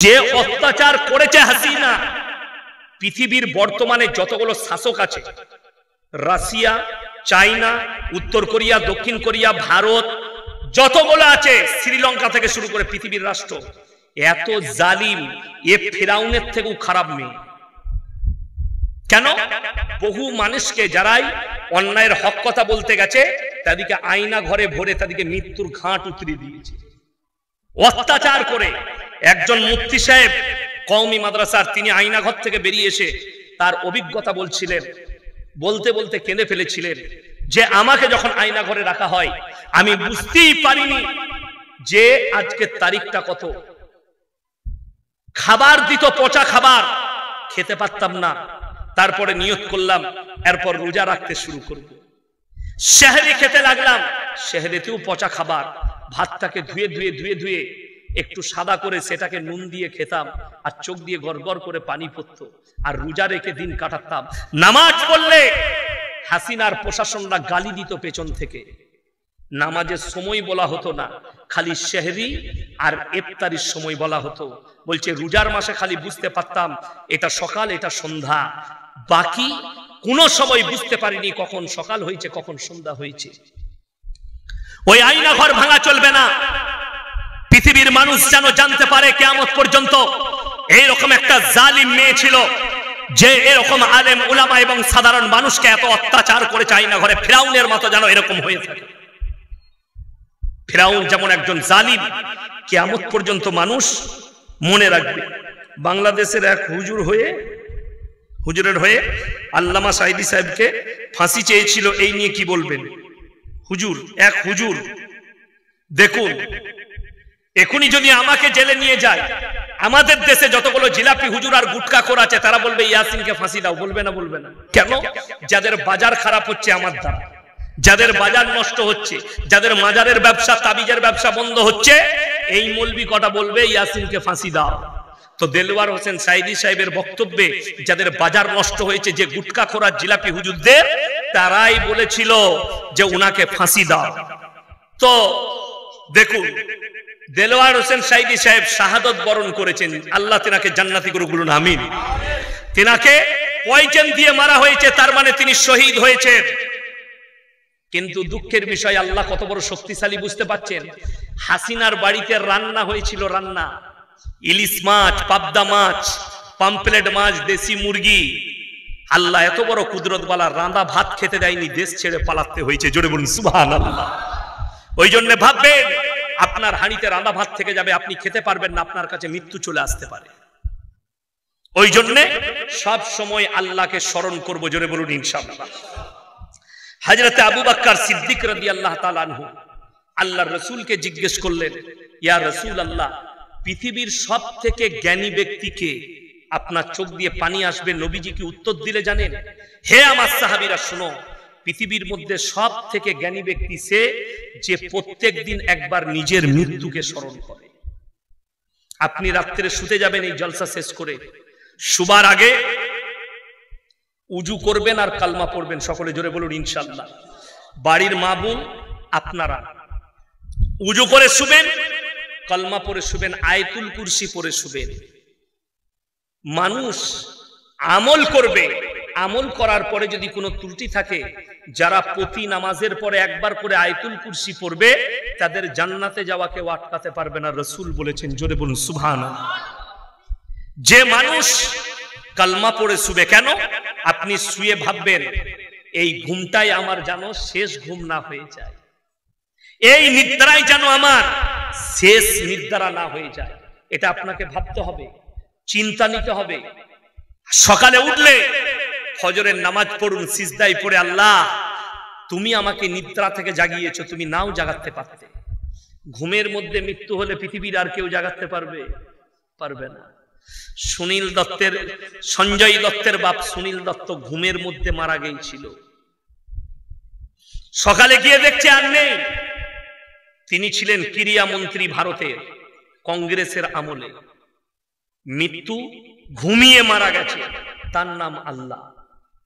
যে অত্যাচার করেছে হাসিনা, পৃথিবীর বর্তমানে যতগুলো শাসক আছে, রাশিয়া, চায়না, উত্তর কোরিয়া, দক্ষিণ কোরিয়া, ভারত, যতগুলো আছে, শ্রীলঙ্কা থেকে শুরু করে পৃথিবীর রাষ্ট্র, এত জালিম, এ ফিরাউনের থেকেও খারাপ মেয়ে। কেন? বহু মানুষকে যারাই অন্যায়ের হক কথা বলতে গেছে তাদেরকে আয়না ঘরে ভরে তাদেরকে মৃত্যুর ঘাট উতরিয়ে দিয়েছে অত্যাচার করে। একজন মুফতি সাহেব কওমি মাদ্রাসার, তিনি আয়না ঘর থেকে বেরিয়ে এসে তার অভিজ্ঞতা বলছিলেন, বলতে বলতে কেঁদে ফেলেছিলেন যে আমাকে যখন আয়না ঘরে রাখা হয় আমি বুঝতেই পারিনি যে আজকের তারিখটা কত। খাবার দিত, পচা খাবার, খেতে পারতাম না। তারপরে নিয়ত করলাম এরপর রোজা রাখতে শুরু করব। সেহরি খেতে লাগলাম, সেহরিতেও পচা খাবার। ভাতটাকে ধুয়ে ধুয়ে ধুয়ে ধুয়ে একটু সাদা করে সেটাকে নুন দিয়ে খেতাম, আর চোখ দিয়ে গড়গড় করে পানি পড়তো, আর রোজা রেখে দিন কাটাতাম। নামাজ পড়লে হাসিনার প্রশাসনরা গালি দিত পেছন থেকে। নামাজের সময় বলা হতো না, খালি সেহরি আর ইফতারির সময় বলা হতো। বলছে রোজার মাসে খালি বুঝতে পারতাম এটা সকাল এটা সন্ধ্যা, বাকি কোন সময় বুঝতে পারিনি কখন সকাল হয়েছে কখন সন্ধ্যা হয়েছে। ওই আয়না ঘর ভাঙা চলবে না। পৃথিবীর মানুষ যেন জানতে পারে কিয়ামত পর্যন্ত এইরকম একটা জালিম মেয়ে ছিল যে এরকম আলেম উলামা এবং সাধারণ মানুষকে এত অত্যাচার করেছে আয়না ঘরে। ফিরাউনের মতো যেন এরকম হয়ে থাকে। ফিরাউন যেমন একজন জালিম, কিয়ামত পর্যন্ত মানুষ মনে রাখবে। বাংলাদেশের এক হুজুরের হয়ে আল্লামা সাইদি সাহেবকে ফাঁসি চেয়েছিল, এই নিয়ে কি বলবেন? এক হুজুর দেখুন, এখনই যদি আমাকে জেলে নিয়ে যায়, আমাদের দেশে যতগুলো জিলাপি হুজুর আর গুটকাখোর আছে তারা বলবে ইয়াসিনকে ফাঁসি দাও। বলবে না? বলবে না। কেন? যাদের বাজার খারাপ হচ্ছে আমার দ্বারা, যাদের বাজার নষ্ট হচ্ছে, যাদের মাজারের ব্যবসা, তাবিজের ব্যবসা বন্ধ হচ্ছে, এই মৌলবি কটা বলবে ইয়াসিনকে ফাঁসি দাও। তো দেলওয়ার হোসেন সাইদি সাহেবের বক্তব্যে যাদের বাজার নষ্ট হয়েছে, যে গুটকাখোর আর জিলাপি হুজুরদের, তারাই বলেছিল যে উনাকে ফাঁসি দাও। তো দেখুন, দেলওয়ার হোসেন সাইদি সাহেব শাহাদত বরণ করেছেন, আল্লাহ তেনাকে জান্নাতি করুক, বলুন আমিন। তেনাকে পয়জন দিয়ে মারা হয়েছে, তার মানে তিনি শহীদ হয়েছেন। কিন্তু দুঃখের বিষয়, আল্লাহ কত বড় শক্তিশালী বুঝতে পাচ্ছেন। হাসিনার বাড়িতে রান্না হয়েছিল, রান্না, ইলিশ মাছ, পাবদা মাছ, পাম্পলেট মাছ, দেশি মুরগি। আল্লাহ এত বড় কুদরতওয়ালা, রাঁধা ভাত খেতে দেয়নি, দেশ ছেড়ে পালাতে হয়েছে। জোরে বলুন সুবহানাল্লাহ। ওই জন্য ভাববেন আপনার হাঁড়িতে রাঁধা ভাত থেকে যাবে, আপনি খেতে পারবেন না, আপনার কাছে মৃত্যু চলে আসতে পারে। ওই জন্য সব সময় আল্লাহকে স্মরণ করব। জোরে বলুন ইনশাআল্লাহ। হযরত আবু বকর সিদ্দিক রাদিয়াল্লাহু তাআলা আনহু আল্লাহর রাসূলকে জিজ্ঞেস করলেন, ইয়া রাসূলুল্লাহ, পৃথিবীর সবথেকে জ্ঞানী ব্যক্তিকে? আপনার চোখ দিয়ে পানি আসবে। নবীজি কি উত্তর দিলে জানেন? হে আমার সাহাবীরা শুনো, পৃথিবীর মধ্যে সব থেকে জ্ঞানী ব্যক্তি সে যে প্রত্যেক দিন একবার নিজের মৃত্যুকে স্মরণ করে। আপনি রাত্রে শুতে যাবেন, এই জলসা শেষ করে শুবার আগে উজু করবেন আর কালমা পড়বেন। সকলে জোরে বলুন ইনশাআল্লাহ। বাড়ির মা বোন আপনারা উজু করে শুবেন, কালমা পড়ে শুবেন, আয়াতুল কুরসি পড়ে শুবেন। মানুষ আমল করবে, আমল করার পরে যদি কোনো ত্রুটি থাকে, যারা প্রতি নামাজের পরে একবার করে আয়াতুল কুরসি পড়বে, তাদের জান্নাতে যাওয়া কেউ আটকাতে পারবে না, রাসূল বলেছেন। জোরে বলুন সুবহানাল্লাহ। যে মানুষ কালমা পড়ে শুবে, কেন? আপনি শুয়ে ভাববেন এই ঘুমটাই আমার যেন শেষ ঘুম না হয়ে যায়, এই নিদ্রাই যেন আমার শেষ নিদ্রা না হয়ে যায়। এটা আপনাকে ভাবতে হবে, চিন্তা নিতে হবে। সকালে উঠলে ফজরের নামাজ পড়ুন, সিজদায় পড়ে, আল্লাহ তুমি আমাকে নিদ্রা থেকে জাগিয়েছো, তুমি নাও জাগাতে পারতে। ঘুমের মধ্যে মৃত্যু হলে পৃথিবীর আর কেউ জাগাতে পারবে না। সঞ্জয় দত্তের বাপ সুনীল দত্ত ঘুমের মধ্যে মারা গিয়েছিল। সকালে গিয়ে দেখছে আর নেই। তিনি ছিলেন ক্রীড়া মন্ত্রী ভারতের, কংগ্রেসের আমলে। মৃত্যু, ঘুমিয়ে মারা গেছে। তার নাম আল্লাহ।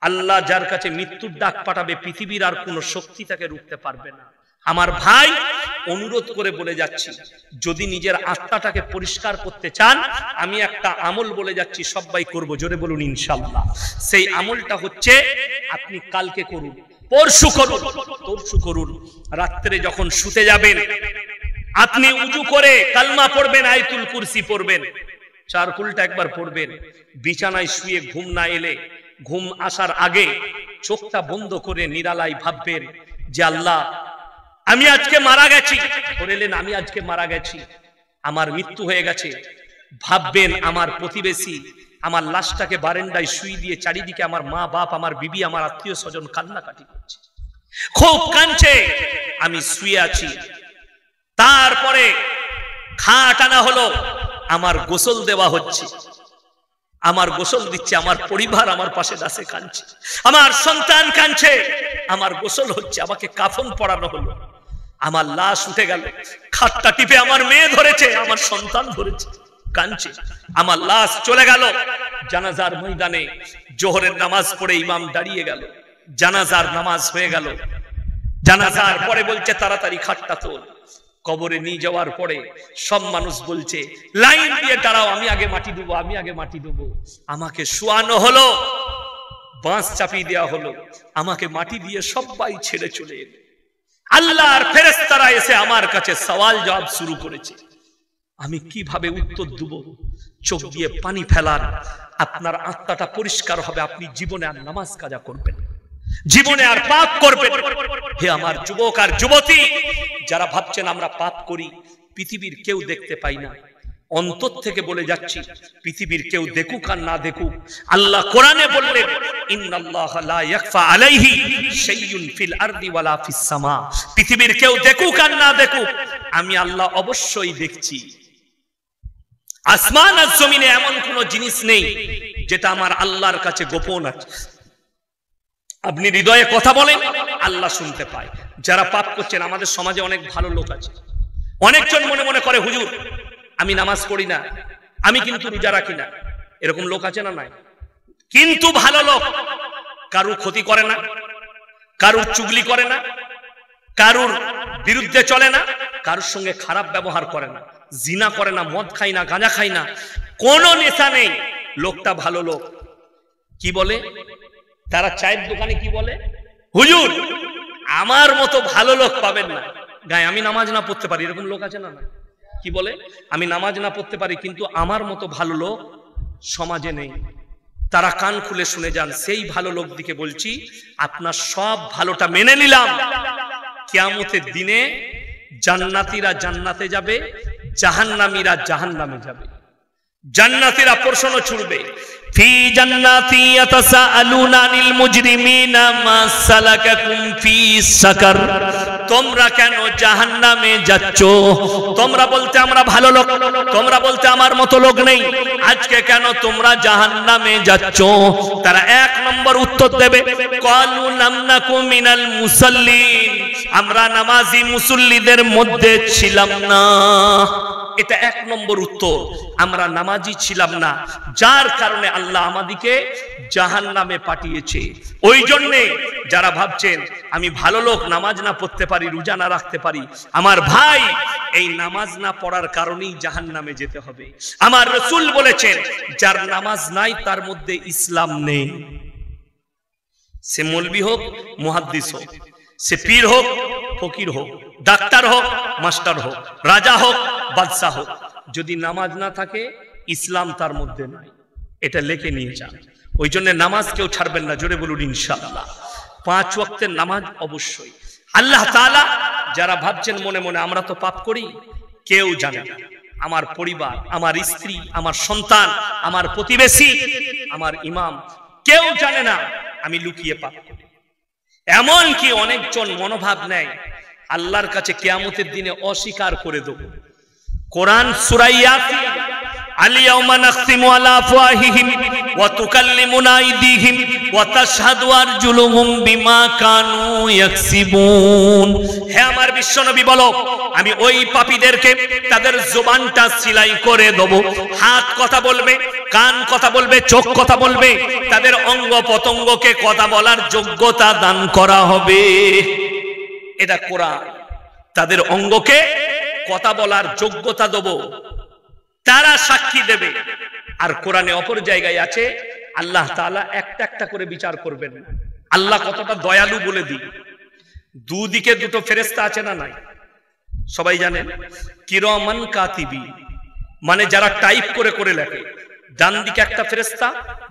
আল্লাহ যার কাছে মৃত্যুর ডাক পাঠাবে, পৃথিবীর আর কোনো শক্তি তাকে রুখতে পারবে না। আমার ভাই অনুরোধ করে বলে যাচ্ছি, যদি নিজের আত্মাটাকে পরিষ্কার করতে চান, আমি একটা আমল বলে যাচ্ছি, সবাই করব, জোরে বলুন ইনশাআল্লাহ। সেই আমলটা হচ্ছে, আপনি কালকে করুন, পরশু করুন, তরশু করুন, রাত্রে যখন শুতে যাবেন আপনি উজু করে কালমা পড়বেন, আয়াতুল কুরসি পড়বেন, 4 কুলটা একবার পড়বেন। বিছানায় শুয়ে ঘুম না এলে, ঘুম আসার আগে চোখটা বন্ধ করে নিরালায় ভাববেন যে আল্লাহ, আমি আজকে মারা গেছি, বললেন আমি আজকে মারা গেছি, আমার মৃত্যু হয়ে গেছে। ভাববেন আমার প্রতিবেশী আমার লাশটাকে বারান্দায় শুয়ে দিয়ে চারিদিকে আমার মা বাপ, আমার বিবি, আমার আত্মীয় স্বজন কান্নাকাটি করছে, খুব কাঁদছে, আমি শুয়ে আছি। তারপরে খাট আনা হলো, আমার গোসল দেওয়া হচ্ছে, আমার গোসল দিচ্ছে, আমার পরিবার আমার পাশে দাসে কাঁদছে, আমার সন্তান কাঁদছে, আমার গোসল হচ্ছে, আমাকে কাফন পরানো হলো, আমার লাশ উঠে গেল, খাটটা টিপে আমার মেয়ে ধরেছে, আমার সন্তান ধরেছে, কাঁদছে, আমার লাশ চলে গেল। জানাজার ময়দানে জোহরের নামাজ পড়ে ইমাম দাঁড়িয়ে গেল, জানাজার নামাজ হয়ে গেল। জানাজার পরে বলছে তাড়াতাড়ি খাটটা তোল। কবরে নিয়ে যাওয়ার পরে সব মানুষ বলছে লাইন দিয়ে দাঁড়াও, আমি আগে মাটি দেবো, আমি আগে মাটি দেবো। আমাকে শোয়ানো হলো, বাঁশ চাপিয়ে দেওয়া হলো, আমাকে মাটি দিয়ে সবাই ছেড়ে চলে এলো। আল্লাহর ফেরেশতারা এসে আমার কাছে সওয়াল জবাব শুরু করেছে, আমি কিভাবে উত্তর দেব? চোখ দিয়ে পানি ফেলার, আপনার আত্মাটা পরিষ্কার হবে, আপনি জীবনে আর নামাজ কাজা করবেন, জীবনে আর পাপ করবেন। হে আমার যুবক আর যুবতী, যারা ভাবছেন আমরা পাপ করি, পৃথিবীর কেউ দেখতে পাই না, অন্তর থেকে বলে যাচ্ছি, পৃথিবীর কেউ দেখুক আর না দেখুক, আল্লাহ কোরআনে বললেন ইন্নাল্লাহা লা ইয়াখফা আলাইহি শাইউন ফিল আরদি ওয়ালা ফিস সামা। পৃথিবীর কেউ দেখুক আর না দেখুক, আমি আল্লাহ অবশ্যই দেখছি। আসমান আর জমিনে এমন কোন জিনিস নেই যেটা আমার আল্লাহর কাছে গোপন আছে। আপনি হৃদয়ে কথা বলেন, আল্লাহ শুনতে পায়। যারা পাপ করছেন, আমাদের সমাজে অনেক ভালো লোক আছে, অনেকজন মনে মনে করে হুজুর আমি নামাজ পড়ি না, আমি কিন্তু রোজা রাখি না, এরকম লোক আছে না? নাই। কিন্তু ভালো লোক, কারুর ক্ষতি করে না, কারুর চুগলি করে না, কারুর বিরুদ্ধে চলে না, কারুর সঙ্গে খারাপ ব্যবহার করে না, জিনা করে না, মদ খায় না, গাঁজা খায় না, কোনো নেশা নেই, লোকটা ভালো লোক। কি বলে তারা? চায়ের দোকানে কি বলে? হুজুর আমার মতো ভালো লোক পাবেন না, গায়ে আমি নামাজ না পড়তে পারি, এরকম লোক আছে না? না। কি বলে? আমি নামাজ না পড়তে পারি, কিন্তু আমার মতো ভালো লোক সমাজে নেই। তারা কান খুলে শুনে যান, সেই ভালো লোক দিকে বলছি, আপনার সব ভালোটা মেনে নিলাম, কিয়ামতের দিনে জান্নাতীরা জান্নাতে যাবে, জাহান্নামীরা জাহান্নামে যাবে। জান্নাতীরা প্রশ্ন ছুড়বে, ফি জান্নাতি ইয়াতাসাআলুনা আনিল মুজরিমিনা মা সালাকাকুম ফি সাকার। তোমরা কেন জাহান্নামে যাচ্ছ? তোমরা বলতে আমরা ভালো লোক, তোমরা বলতে আমার মতো লোক নেই, আজকে কেন তোমরা জাহান্নামে যাচ্ছ? তারা 1 নম্বর উত্তর দেবে, ক্বালু লাম নাকু মিনাল মুসাল্লিন, আমরা নামাজি মুসল্লিদের মধ্যে ছিলাম না। এটা 1 নম্বর উত্তর, আমরা নামাজি ছিলাম না, যার কারণে আল্লাহ আমাদেরকে জাহান্নামে পাঠিয়েছে। ওই জন্য যারা ভাবছেন আমি ভালো লোক, নামাজ না পড়তে পারি, রোজা না রাখতে পারি, আমার ভাই এই নামাজ না পড়ার কারণেই জাহান্নামে যেতে হবে। আমার রাসূল বলেছেন, যার নামাজ নাই তার মধ্যে ইসলাম নেই। সে মৌলবি হোক, মুহাদ্দিস হোক, সে পীর হোক, ফকির হোক, ডাক্তার হোক, মাস্টার হোক, রাজা হোক, বাদশাহ হোক, যদি নামাজ না থাকে ইসলাম তার মধ্যে নাই। এটা লিখে নিয়ে যান। ওই জন্য নামাজ কেউ ছাড়বেন না, জোরে বলুন ইনশাআল্লাহ। 5 ওয়াক্তের নামাজ অবশ্যই। আল্লাহ তাআলা, যারা ভাবছেন মনে মনে আমরা তো পাপ করি, কেউ জানে না, আমার পরিবার, আমার স্ত্রী, আমার সন্তান, আমার প্রতিবেশী, আমার ইমাম, কেউ জানে না আমি লুকিয়ে পাপ করি। এমন কি অনেকজন মনোভাব নেয় আল্লাহর কাছে কিয়ামতের দিনে অস্বীকার করে দেব। কোরআন সূরা ইয়াসিন, আল-ইয়াওমা নাখতিমু আলা আফওয়াহিহিম ওয়া তুকাল্লিমুনা আইদিহিম ওয়া তাশহাদু আরজুলুহুম বিমা কানু ইয়াকসিবুন। হে আমার বিশ্বনবী বলো, আমি ওই পাপীদেরকে তাদের জবানটা সেলাই করে দেব, হাত কথা বলবে, কান কথা বলবে, চোখ কথা বলবে, তাদের অঙ্গ পতঙ্গকে কথা বলার যোগ্যতা দান করা হবে। এটা কোরআন। তাদের অঙ্গকে কথা বলার যোগ্যতা দেব, তারা সাক্ষী দেবে। আর কোরআনে অপর জায়গায় আছে আল্লাহ তাআলা একটা একটা করে বিচার করবেন। আল্লাহ কতটা দয়ালু বলে দিই, দুদিকে দুটো ফেরেশতা আছে না নাই? সবাই জানেন কিরামান কাতিবি, মানে যারা টাইপ করে করে লেখে। ডান দিকে একটা ফেরেশতা,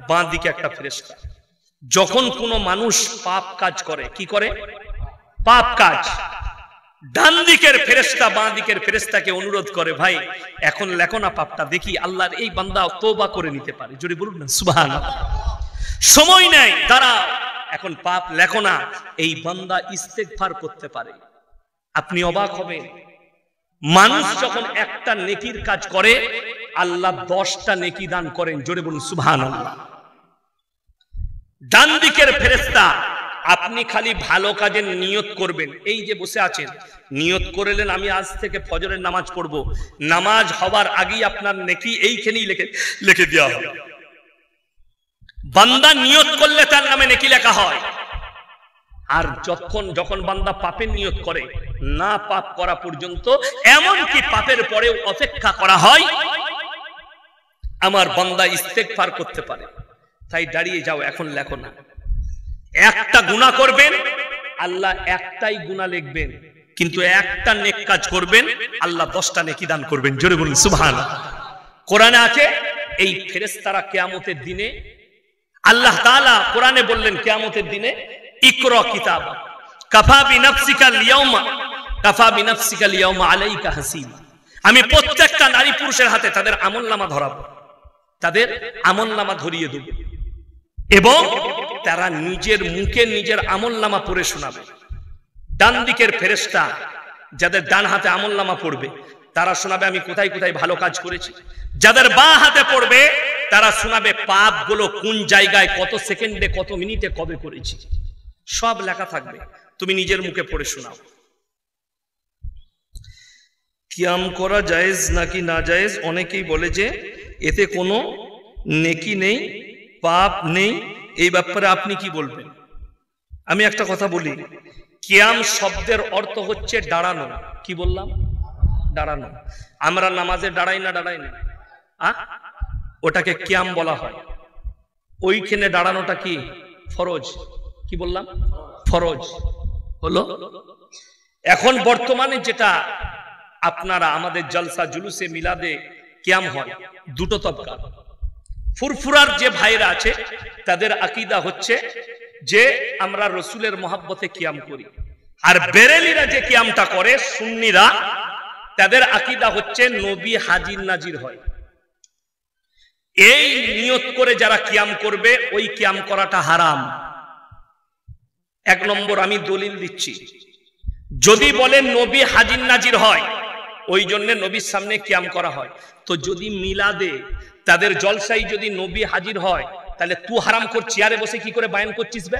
বাঁ দিকে একটা ফেরেশতা। যখন কোনো মানুষ পাপ কাজ করে, কি করে? পাপ কাজ, ডান দিকের ফেরেশতা বাঁ দিকের ফেরেশতাকে অনুরোধ করে, ভাই এখন লেখো না পাপটা, দেখি আল্লাহর এই বান্দা তওবা করে নিতে পারে। জোরে বলুন না সুবহানাল্লাহ। সময় নেই, তারা এখন পাপ লেখো না, এই বান্দা ইস্তেগফার করতে পারে। আপনি অবাক হবেন, মানুষ যখন একটা নেকির কাজ করে আল্লাহ 10টা নেকি দান করেন। জোরে বলুন সুবহানাল্লাহ। ডান দিকের ফেরেশতা, আপনি খালি ভালো কাজের নিয়ত করবেন। এই যে বসে আছেন, নিয়ত করলেন আমি আজ থেকে ফজরের নামাজ পড়ব, নামাজ হওয়ার আগেই আপনার নেকি এইখানেই লিখে দেওয়া হবে। বান্দা নিয়ত করলে তার নামে নেকি লেখা হয়। আর যখন বান্দা পাপের নিয়ত করে, না পাপ করা পর্যন্ত, এমনকি পাপের পরেও অপেক্ষা করা হয় আমার বান্দা ইস্তেগফার করতে পারে। তাই দাঁড়িয়ে যাও, এখন লেখো না। একটা গুনাহ করবেন আল্লাহ একটাই গুনাহ লিখবেন, কিন্তু একটা নেক কাজ করবেন আল্লাহ 10টা নেকি দান করবেন। জোরে বলুন সুবহানাল্লাহ। কোরআনে আছে এই ফেরেশতারা কিয়ামতের দিনে, আল্লাহ তাআলা কোরআনে বললেন কিয়ামতের দিনে ইকরা কিতাব কাফা বিনাফসিকা লিয়াউমা আলাইকা হাসিবা। আমি প্রত্যেকটা নারী পুরুষের হাতে তাদের আমলনামা ধরাবো, তাদের আমলনামা ধরিয়ে দেব, এবং তারা নিজের মুখে নিজের আমলনামা পড়ে শোনাবে। ডান দিকের ফেরেশতা যাদের ডান হাতে আমলনামা পড়বে তারা শোনাবে আমি কোথায় কোথায় ভালো কাজ করেছি। যাদের বাঁ হাতে পড়বে তারা শোনাবে পাপগুলো কোন জায়গায়, কত সেকেন্ডে, কত মিনিটে, কবে করেছি, সব লেখা থাকবে। তুমি নিজের মুখে পড়ে শোনাও। কিয়াম করা জায়েজ নাকি না জায়েজ? অনেকেই বলে যে এতে কোনো নেকি নেই, পাপ নেই। এই ব্যাপারে আপনি কি বলবেন? আমি একটা কথা বলি, কিয়াম শব্দের অর্থ হচ্ছে দাঁড়ানো। কি বললাম? দাঁড়ানো। আমরা নামাজে দাঁড়াই না ওটাকে কিয়াম বলা হয়। ওইখানে দাঁড়ানোটা কি ফরজ। কি বললাম? ফরজ হলো। এখন বর্তমানে যেটা আপনারা আমাদের জলসা জুলুসে মিলাদে কিয়াম হয়, দুটো তবকা। ফুরফুরার যে ভাইরা আছে তাদের আকীদা হচ্ছে যে আমরা রসুলের মহাব্বতে কিয়াম করি। আর বেরেলিরা যে কিয়ামটা করে সুন্নিরা, তাদের আকীদা হচ্ছে নবী হাজির নাজির হয়। এই নিয়ত করে যারা কিয়াম করবে ওই কিয়াম করাটা হারাম। এক নম্বর আমি দলিল দিচ্ছি, যদি বলেন নবী হাজির নাজির হয় ওই জন্য নবীর সামনে কিয়াম করা হয়, তো যদি মিলাদে তাদের জলসাই যদি নবী হাজির হয়, তাহলে তুই হারাম কর চেয়ারে বসে কি করে বায়ান করছিস বে?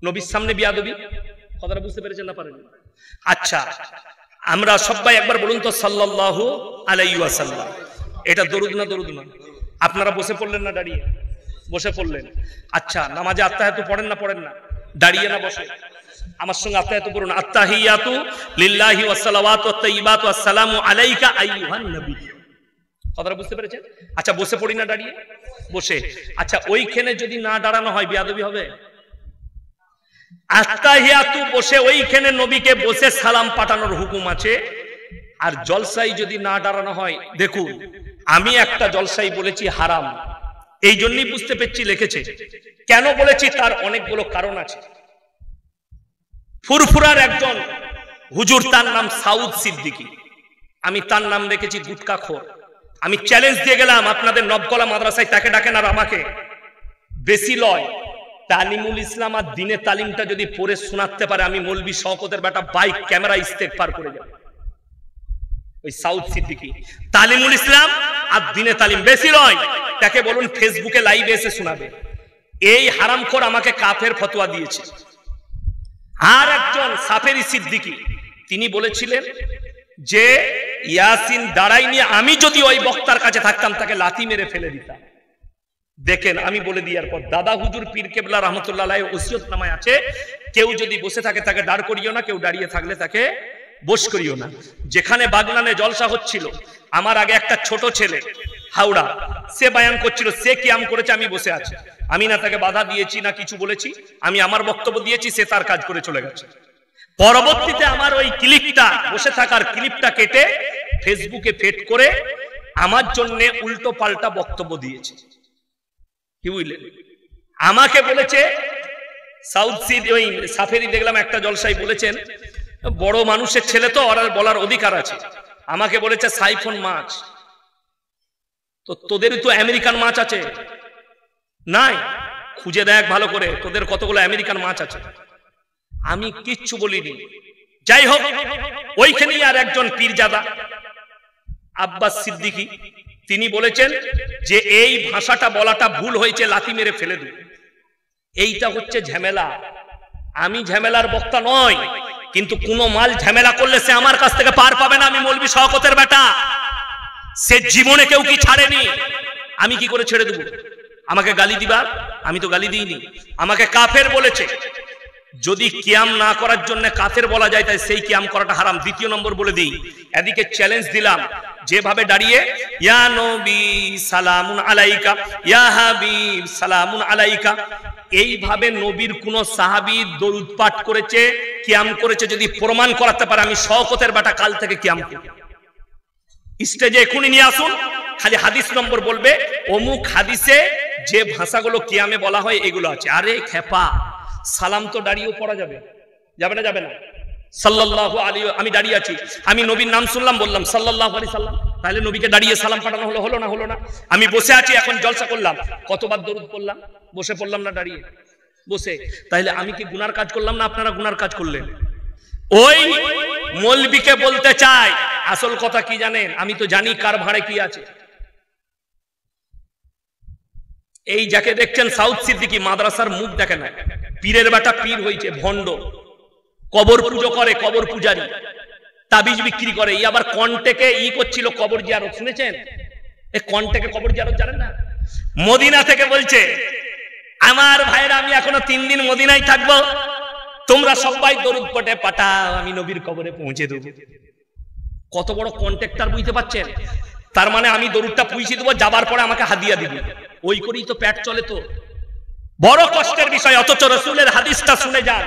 নবীর সামনে বিয়াদবি। কথাটা বুঝতে পেরেছেন না পারেন? আচ্ছা, আমরা সবাই একবার বলুন তো সাল্লাল্লাহু আলাইহি ওয়াসাল্লাম। এটা দরুদ না দরুদ না? আপনারা বসে পড়লেন না দাঁড়িয়ে? বসে পড়লেন। আচ্ছা, নামাজে আত্তাহিয়াতু পড়েন না? দাঁড়িয়ে না বসে? আমার সঙ্গে আত্তাহিয়াতু পড়ুন। আত্তাহিয়াতু লিল্লাহি ওয়াস সালাওয়াতু ওয়াত তাইয়্যিবাতু আসসালামু আলাইকা আইয়ুহান নবী। কথাটা বুঝতে পেরেছেন? আচ্ছা, বসে পড়ি না দাঁড়িয়ে? বসে। আচ্ছা, ওইখানে যদি না দাঁড়ানো হয় বিয়াদবি হবে? আত্তাহিয়াতু বসে ওইখানে নবীকে বসে সালাম পাঠানোর হুকুম আছে। আর জলসাই যদি না দাঁড়ানো হয়, দেখুন আমি একটা জলসাই বলেছি হারাম, এই জন্যই বুঝতে পেরেছি লিখেছে। কেন বলেছি তার অনেকগুলো কারণ আছে। ফুরফুরার একজন হুজুর, তার নাম সাউদ সিদ্দিকী, আমি তার নাম রেখেছি গুটকাখোর। আমি চ্যালেঞ্জ দিয়ে গেলাম আপনাদের নবগলা মাদ্রাসায় তাকে ডাকেন আর আমাকে, বেশি লয়। তালিমুল ইসলাম আর দিনে তালিমটা যদি পড়ে শোনাতে পারে, আমি মৌলবি শওকতের বেটা বাইক ক্যামেরা ইস্তেগফার করে যাব। ওই সাউদ সিদ্দিকী তালিমুল ইসলাম আর দিনে তালিম বেশি লয়, তাকে বলুন ফেসবুকে লাইভে এসে শোনাবে। এই হারামখোর আমাকে কাফের ফতোয়া দিয়েছে। আর একজন সাফেরি সিদ্দিকী, তিনি বলেছিলেন যে ইয়াসিন দাঁড়াইনি, আমি যদি ওই বক্তার কাছে থাকতাম তাকে লাথি মেরে ফেলে দিতাম। দেখেন, আমি বলে দিয়ার পর দাদা হুজুর পীর কেবলা রহমতুল্লাহ আলাইহির ওসিয়তনামায় আছে, কেউ যদি বসে থাকে তাকে দাঁড় করিও না, কেউ দাঁড়িয়ে থাকলে তাকে বস করিও না। যেখানে বাগনানে জলসা হচ্ছিল, আমার আগে একটা ছোট ছেলে হাওড়া, সে বায়ান করছিল, সে কিয়াম করেছে, আমি বসে আছি, আমি না তাকে বাধা দিয়েছি না কিছু বলেছি, আমি আমার বক্তব্য দিয়েছি, সে তার কাজ করে চলে গেছে। পরবর্তীতে আমার ওই ক্লিপটা, বসে থাকার ক্লিপটা কেটে ফেসবুকে ফেড করে আমার জন্য উল্টো পাল্টা বক্তব্য দিয়েছে। কি বুঝলেন? আমাকে বলেছে সাউথ সি, ওই সাফেরি দেখলাম একটা জলসাই বলেছেন, বড় মানুষের ছেলে তো ওরা বলার অধিকার আছে, আমাকে বলেছে সাইফন মাছ। তো তোদেরই তো আমেরিকান মাছ আছে, নাই? খুঁজে দেখ ভালো করে, তোদের কতগুলো আমেরিকান মাছ আছে। আমি কিচ্ছু বলিনি। যাই হোক, ওইখানেই আর একজন পীরজাদা আব্বাস সিদ্দিকী, তিনি বলেছেন যে এই ভাষাটা বলাটা ভুল হয়েছে, লাথি মেরে ফেলে দিন। এইটা হচ্ছে ঝামেলা। আমি ঝামেলার বক্তা নয়, কিন্তু কোন মাল ঝামেলা করলে সে আমার কাছ থেকে পার পাবে না। আমি মৌলভী শওকতের বেটা, সে জীবনে কেউ কি ছাড়েনি, আমি কি করে ছেড়ে দেব? আমাকে গালি দিবা, আমি তো গালি দিইনি। আমাকে কাফের বলেছে, যদি কিয়াম না করার জন্য কাফের বলা যায়, তাই সেই কিয়াম করাটা হারাম। দ্বিতীয় নম্বর বলে দিই, এদিকে চ্যালেঞ্জ দিলাম, যেভাবে দাঁড়িয়ে ইয়া নবী সালামুন আলাইকা, ইয়া হাবিব সালামুন আলাইকা, এইভাবে নবীর কোন সাহাবী দরুদ পাঠ করেছে, কিয়াম করেছে, যদি প্রমাণ করাতে পারে, আমি শওকতের বেটা কাল থেকে কিয়াম করি। স্টেজে এখনই নিয়ে আসুন, খালি হাদিস নম্বর বলবে, অমুক হাদিসে যে ভাষাগুলো কিয়ামে বলা হয় এগুলো আছে। আরে খেপা, সালাম তো দাঁড়িয়েও পড়া যাবে, যাবে না? যাবে না? সাল্লাল্লাহু আলাইহি, আমি দাঁড়িয়ে আছি, আমি নবীর নাম শুনলাম, বললাম সাল্লাল্লাহু আলাইহি সাল্লাম, তাহলে নবীকে দাঁড়িয়ে সালাম পাঠানো হলো? হলো না? হলো না? আমি বসে আছি, এখন জলসা করলাম, কতবার দরুদ পড়লাম? বসে পড়লাম না দাঁড়িয়ে? বসে। তাহলে আমি কি গুনার কাজ করলাম না আপনারা গুনার কাজ করলেন? ওই মৌলবীকে বলতে চাই, আসল কথা কি জানেন? আমি তো জানি কার ভাড়ে কি আছে। এই যাকে দেখছেন সাউথ সিদ্দিকী, মাদ্রাসার মুখ দেখে না, পীরের বেটা পীর হয়েছে, ভণ্ড, কবর পুজো করে, কবর পূজারি, তাবিজ বিক্রি করে। এই আবার কন্টেকে করছিল কবর জিয়ারত, শুনেছেন? এই কন্টেকে কবর জিয়ারত জানেন না? মদিনা থেকে বলছে, আমার ভাইরা আমি এখনো 3 দিন মদিনায় থাকবো, তোমরা সবাই দরুদ পড়ে পাঠাও, আমি নবীর কবরে পৌঁছে দেব। কত বড় কন্ট্রাক্টর বুঝতে পারছেন? তার মানে আমি দরুদটা পৌঁছে দেবো, যাবার পরে আমাকে হাদিয়া দিবি, ওই করেই তো পেট চলে। তো বড় কষ্টের বিষয়, অথচ রাসূলের হাদিসটা শুনে যান।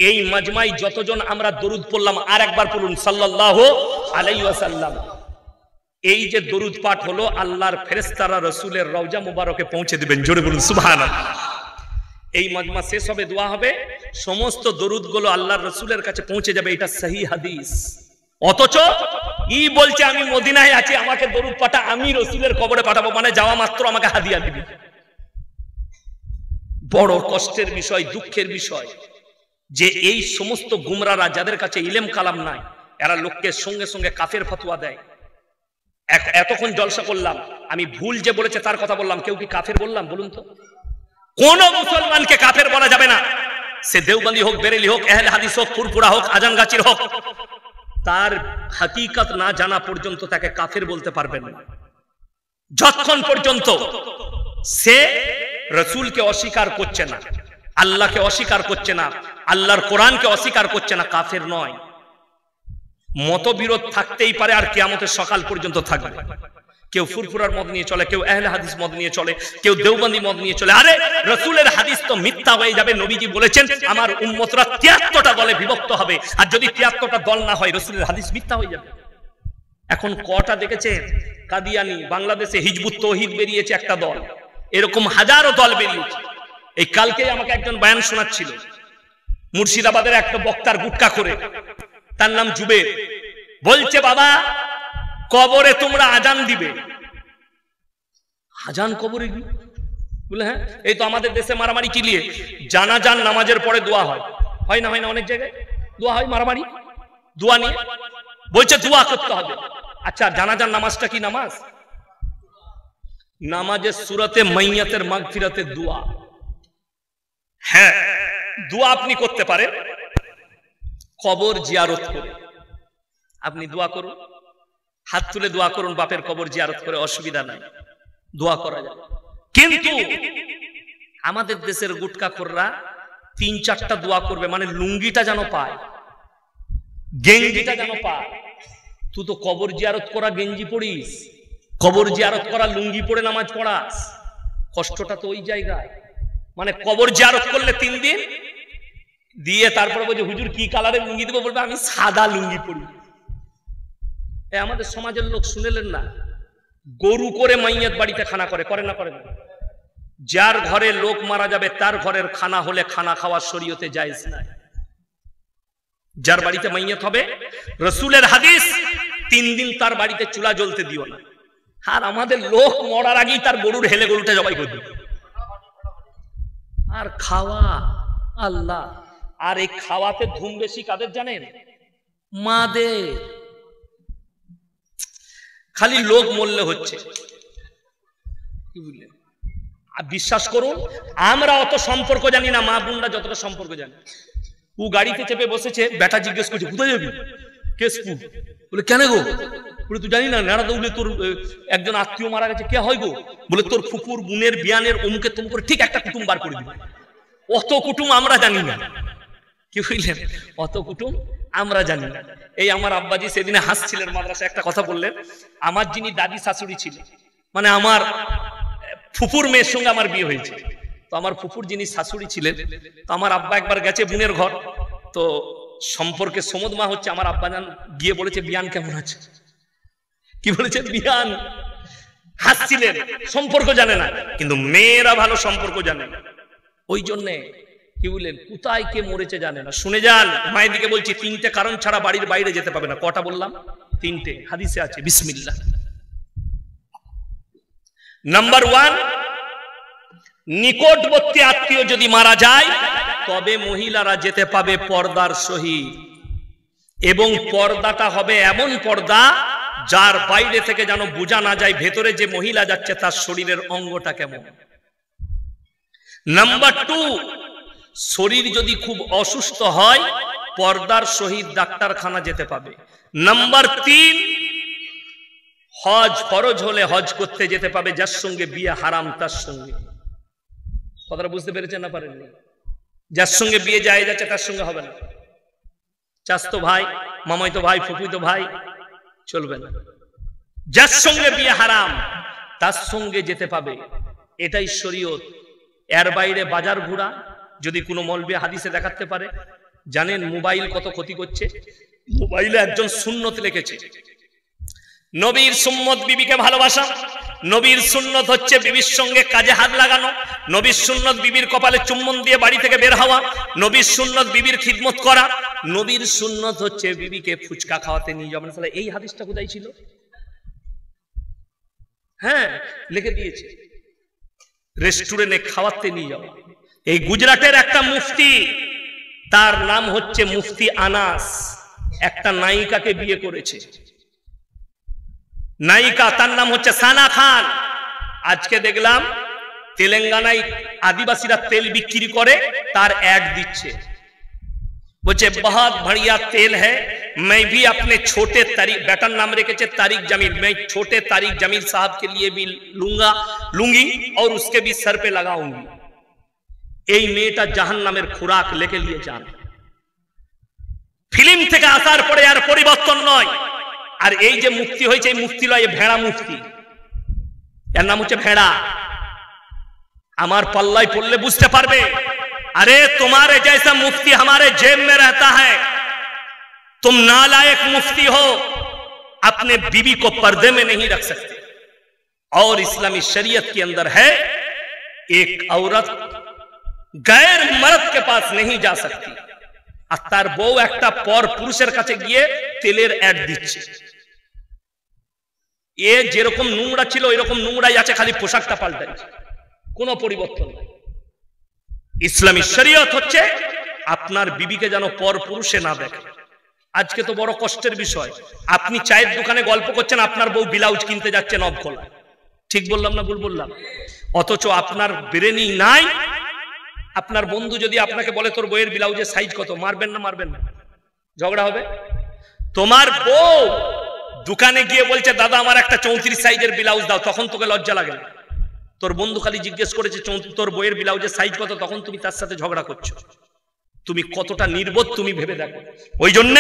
এই মাজমাই যতজন আমরা দরুদ পড়লাম, আর একবার পড়ুন সাল্লাল্লাহু আলাইহি ওয়াসাল্লাম। এই যে দরুদ পাঠ হলো, আল্লাহর ফেরেশতারা রাসূলের রওজা মুবারকে পৌঁছে দিবেন, জোরে বলুন সুবহানাল্লাহ। এই মাজমা শেষ হবে, দোয়া হবে, সমস্ত দরুদগুলো আল্লাহর রাসূলের কাছে পৌঁছে যাবে, এটা সহি হাদিস। অথচ ই বলছে আমি মদিনায় আছি, আমাকে দরুদ পাঠা, আমি রাসূলের কবরে পাঠাবো, মানে যাওয়া মাত্র আমাকে হাদিয়া দিবি। বড় কষ্টের বিষয়, দুঃখের বিষয় যে এই সমস্ত গুমরারা, যাদের কাছে ইলম কালাম নাই, এরা লোককে সঙ্গে সঙ্গে কাফের ফতোয়া দেয়। এতক্ষণ জলসা করলাম, আমি ভুল যে বলেছে তার কথা বললাম, কেউ কি কাফের বললাম? বলুন তো। কোন মুসলমানকে কাফের বলা যাবে না, সে দেওবন্দি হোক, বেরেলি হোক, আহলে হাদিস হোক, ফুরফুরা হোক, আজানগাছির হোক, তার হাকিকত না জানা পর্যন্ত তাকে কাফের বলতে পারবেন না। যতক্ষণ পর্যন্ত সে রাসূলকে অস্বীকার করছে না, আল্লাহকে অস্বীকার করছে না, আল্লাহর কোরআনকে অস্বীকার করছে না, কাফের নয়। মতবিরোধ থাকতেই পারে, আর কিয়ামতের সকাল পর্যন্ত থাকবে। কেউ ফুরফুরার মত নিয়ে চলে, কেউ আহলে হাদিস মত নিয়ে চলে, কেউ দেওবন্দি মত নিয়ে চলে। আরে রাসূলের হাদিস তো মিথ্যা হয়ে যাবে। নবীজি বলেছেন আমার উম্মতরা 73টা দলে বিভক্ত হবে, আর যদি 73টা দল না হয়, রাসূলের হাদিস মিথ্যা হয়ে যাবে। এখন কটা দেখেছেন? কাদিয়ানি, বাংলাদেশে হিজবুত তৌহিদ বেরিয়েছে একটা দল, এরকম হাজারো দল বেরিয়েছে। এই কালকে আমাকে একজন বয়ান শোনাচ্ছিল, মুর্শিদাবাদের একটা বক্তার গুটকা করে, তার নাম জুবের। বলছে বাবা, কবরে তোমরা আজান দিবে। আজান কবরে? বলে হ্যাঁ, এই তো আমাদের দেশে মারামারি কি নিয়ে, জানাজান নামাজের পরে দোয়া হয়, হয় না? হয় না? অনেক জায়গায় দোয়া হয়, মারামারি দোয়া নিয়ে। বলছে দোয়া করতে হবে। আচ্ছা, জানাজান নামাজটা কি নামাজ? নামাজের সূরাতে মাইয়াতের মাগফিরাতের দোয়া। হ্যাঁ, দোয়া আপনি করতে পারেন কবর জিয়ারত করে। আপনি দোয়া করুন, হাত তুলে দোয়া করুন, বাপের কবর জিয়ারত করে, অসুবিধা নাই, দোয়া করা যায়। কিন্তু আমাদের দেশের গুটকাখোররা 3-4টা দোয়া করবে, মানে লুঙ্গিটা যেন পায়। গেঞ্জিটা যেন পায়। তুই তো কবর জিয়ারত করা গেঞ্জি পড়িস, কবর জিয়ারত করা লুঙ্গি পরে নামাজ পড়াস, কষ্টটা তো ওই জায়গায়। মানে কবর জিয়ারত করলে 3 দিন দিয়ে তারপরে বলছে হুজুর কি কালারের লুঙ্গি দেবো, বলবে আমি সাদা লুঙ্গি পরি। আমাদের সমাজের লোক শুনেলেন না, গরু করে মাইয়াত বাড়িতে খানা করে, করে না করে না? যার ঘরে লোক মারা যাবে তার ঘরের খানা হলে খানা খাওয়ার শরীয়তে জায়েজ নাই। যার বাড়িতে মাইয়াত হবে, রাসূলের হাদিস 3 দিন তার বাড়িতে চুলা জ্বলতে দিও না। আর আমাদের লোক মরার আগেই তার গরুর হেলে গরুটা জবাই করে দিবে। আর খাওয়া আল্লাহ, আর এই খাওয়াতে ধুম বেশি কাদের জানেন? মাদের। খালি লোক মরলে হচ্ছে, কি বুঝলেন? আর বিশ্বাস করুন আমরা অত সম্পর্ক জানি না, মা বোনরা যতটা সম্পর্ক জানি। ও গাড়িতে চেপে বসেছে, বেটা জিজ্ঞেস করছে কোথায় যাবি? কেশপুর। বলে কেন গো? বলে তুই জানি না নাড়া দৌড়ে তোর একজন আত্মীয় মারা গেছে। কে হয় গো? বলে তোর ফুপুর বোনের বিয়ানের অমুকে তমুকে, ঠিক একটা কুটুম বার করে দিবে। অত কুটুম আমরা জানি না, কি বুঝলেন? অত কুটুম আমরা জানি না। এই আমার আব্বাজি সেদিনে হাসছিলেন, মাদ্রাসায় একটা কথা বললেন। আমার যিনি দাদি শাশুড়ি ছিলেন, মানে আমার ফুপুর মেয়ের সঙ্গে আমার বিয়ে হয়েছে, তো আমার ফুপুর যিনি শাশুড়ি ছিলেন, তো আমার আব্বা একবার গেছে বোনের ঘর, তো সম্পর্কে সমদ মা হচ্ছে আমার আব্বা জান, গিয়ে বলেছে বিয়ান কেমন আছে? কি বলেছে? বিয়ান। হাসছিলেন, সম্পর্ক জানে না, কিন্তু মেয়েরা ভালো সম্পর্ক জানে না। ওই জন্যে কি বললেন, কোথায় কে মরেছে জানে না। শুনে যান, মায়ের দিকে বলছি 3টে কারণ ছাড়া বাড়ির বাইরে যেতে পাবে না। কটা বললাম? 3টে, হাদিসে আছে। বিসমিল্লাহ। নাম্বার 1, নিকটবর্তী আত্মীয় যদি মারা যায় তবে মহিলারা যেতে পাবে পর্দার সহিত, এবং পর্দাটা হবে এমন পর্দা যার বাইরে থেকে যেন বোঝা না যায় ভেতরে যে মহিলা যাচ্ছে তার শরীরের অঙ্গটা কেমন। নাম্বার 2, শরীর যদি খুব অসুস্থ হয় পর্দার সহিত ডাক্তারখানা যেতে পাবে। নাম্বার 3, হজ ফরজ হলে হজ করতে যেতে পাবে, যার সঙ্গে বিয়ে হারাম তার সঙ্গে। কথাটা বুঝতে পেরেছেন না পারেননি? যার সঙ্গে বিয়ে যায় যাচ্ছে তার সঙ্গে হবে না। চাচতো ভাই, মামাইতো ভাই, ফুফুইতো ভাই চলবে না। যার সঙ্গে বিয়ে হারাম তার সঙ্গে যেতে পাবে, এটাই শরীয়ত। এর বাইরে বাজার ঘোরা যদি কোনো মৌলবি হাদিসে দেখাতে পারে। জানেন মোবাইল কত ক্ষতি করছে? মোবাইলে একজন সুন্নত লিখেছে, নবীর সুন্নত বিবিকে ভালোবাসা। নবীর সুন্নত হচ্ছে বিবির সঙ্গে কাজে হাত লাগানো। নবীর সুন্নত বিবির কপালে চুম্বন দিয়ে বাড়ি থেকে বের হওয়া। নবীর সুন্নত বিবির খিদমত করা। নবীর সুন্নত হচ্ছে বিবিকে ফুচকা খাওয়াতে নিয়ে যাবেন। এই হাদিসটা কোথায় ছিল? হ্যাঁ, লিখে দিয়েছে, রেস্টুরেন্টে খাওয়াতে নিয়ে যাওয়া। এই গুজরাটের একটা মুফতি, তার নাম হচ্ছে মুফতি আনাস, একটা নায়িকাকে বিয়ে করেছে। নায়িকা, তার নাম হচ্ছে সানা খান। আজকে দেখলাম তেলেঙ্গানায় আদিবাসীরা তেল বিক্রি করে, তার অ্যাড দিচ্ছে, বলছে बहुत बढ़िया तेल है, मैं भी अपने छोटे तारिक, बेटा नाम रेखेছে तारिक जमील, मैं छोटे तारिक जमील साहब के लिए भी लूंगी और उसके भी सर पे लगाऊंगी। এই মেয়েটা জাহান্নামের খোরাক লেকে নিয়ে যান। ফিল্ম থেকে আসার পরে আর পরিবর্তন নয়। আর এই যে মুক্তি হয়েছে, এই মুক্তি লয়, ভেড়া মুক্তি, এর নাম হচ্ছে ভেড়া। আমার পাল্লায় পড়লে বুঝতে পারবে। अरे तुम्हारे जैसा मुफ्ती हमारे जेब में रहता है, तुम नालायक मुफ्ती हो, अपने बीवी को पर्दे में नहीं रख सकते। और इस्लामी शरीयत के अंदर है, एक औरत गैर मर्द के पास नहीं जा सकती। আর তার বউ একটা পর পুরুষের কাছে গিয়ে তেলের অ্যাড দিচ্ছে। এ যেরকম নোংরা ছিল এরকম নোংরাই আছে, খালি পোশাকটা পাল্টাচ্ছে, কোনো পরিবর্তন নাই। ইসলামী শরীয়ত হচ্ছে আপনার বিবিকে যেন পর পুরুষে না দেখে। আজকে তো বড় কষ্টের বিষয়, আপনি চায়ের দোকানে গল্প করছেন, আপনার বউ ব্লাউজ কিনতে যাচ্ছে নবখোলা। ঠিক বললাম না ভুল বললাম? অথচ আপনার ব্রেনই নাই। আপনার বন্ধু যদি আপনাকে বলে তোর বইয়ের ব্লাউজের সাইজ কত, মারবেন না মারবেন না? ঝগড়া হবে। তোমার বউ দোকানে গিয়ে বলছে দাদা আমার একটা 34 সাইজের ব্লাউজ দাও, তখন তোকে লজ্জা লাগে না? তোর বন্ধু খালি জিজ্ঞেস করেছে তোর বইয়ের ব্লাউজের সাইজ কত, তখন তুমি তার সাথে ঝগড়া করছো। তুমি কতটা নির্বোধ তুমি ভেবে দেখো। ওই জন্য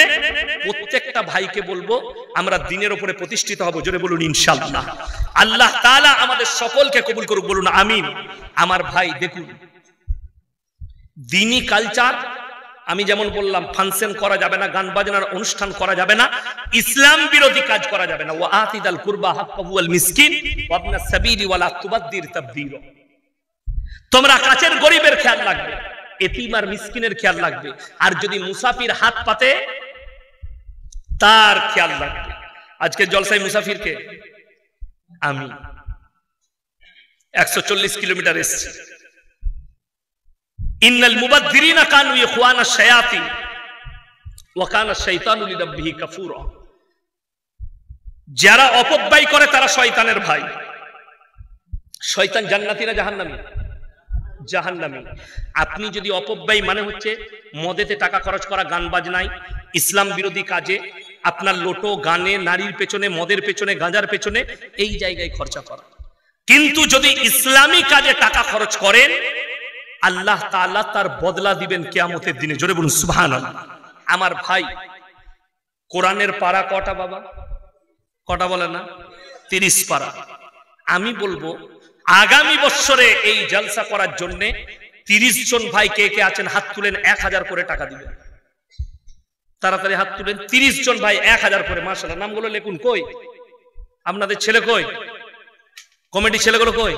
প্রত্যেকটা ভাইকে বলবো আমরা দ্বীনের উপরে প্রতিষ্ঠিত হব, জোরে বলুন ইনশাআল্লাহ। আল্লাহ তাআলা আমাদের সকলকে কবুল করুক, বলুন আমিন। আমার ভাই দেখুন, দ্বীনি কালচার আমি যেমন বললাম, ফাংশন করা যাবে না, গান বাজনার অনুষ্ঠান করা যাবে না, ইসলাম বিরোধী কাজ করা যাবে না। ওয়া আতিদাল কুরবা হাক্কাহু ওয়াল মিসকিন ওয়া ইবনাস সাবিলি ওয়া লা তুবাদ্দির তাবদীরা। তোমরা কাছের গরিবের খেয়াল রাখবে, এতিম আর মিসকিনের খেয়াল রাখবে, আর যদি মুসাফির হাত পাতে তার খেয়াল রাখবে। আজকে জলসায় মুসাফিরকে আমি 140 কিলোমিটার এসেছি। ইন্নাল মুবাদ্দিরিনা কানু ইখওয়ানাশ শায়াতিন ওয়া কানা শাইতানু লিরাব্বিহি কাফুরা। যারা অপব্যয় করে তারা শয়তানের ভাই। শয়তান জান্নাতি না জাহান্নামী? জাহান্নামী। আপনি যদি অপব্যয় মানে হচ্ছে মদেতে টাকা খরচ করা, গান বাজনায়, ইসলাম বিরোধী কাজে, আপনার লোটো গানে, নারীর পেছনে, মদের পেছনে, গাঁজার পেছনে, এই জায়গায় খরচা করা। কিন্তু যদি ইসলামী কাজে টাকা খরচ করেন, আল্লাহ তাআলা তার বদলা দিবেন কিয়ামতের দিনে, জোরে বলুন সুবহানাল্লাহ। আমার ভাই, কোরআনের পারা কটা বাবা? কটা বলে না? 30 পারা। আমি বলবো আগামী বছরে এই জলসা করার জন্য 30 জন ভাই কে কে আছেন হাত তুলেন, 1000 করে টাকা দিবেন। তাড়াতাড়ি হাত তুলেন। 30 জন ভাই 1000 করে, মাশাআল্লাহ। নামগুলো লিখুন। কই আপনাদের ছেলে? কই কমিটি ছেলেগুলো? কই?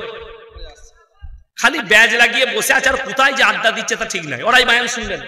খালি ব্যাজ লাগিয়ে বসে আছে, আর কোথায় যে আড্ডা দিচ্ছে তা ঠিক নাই। ওরাই বায়ান শুনলেন।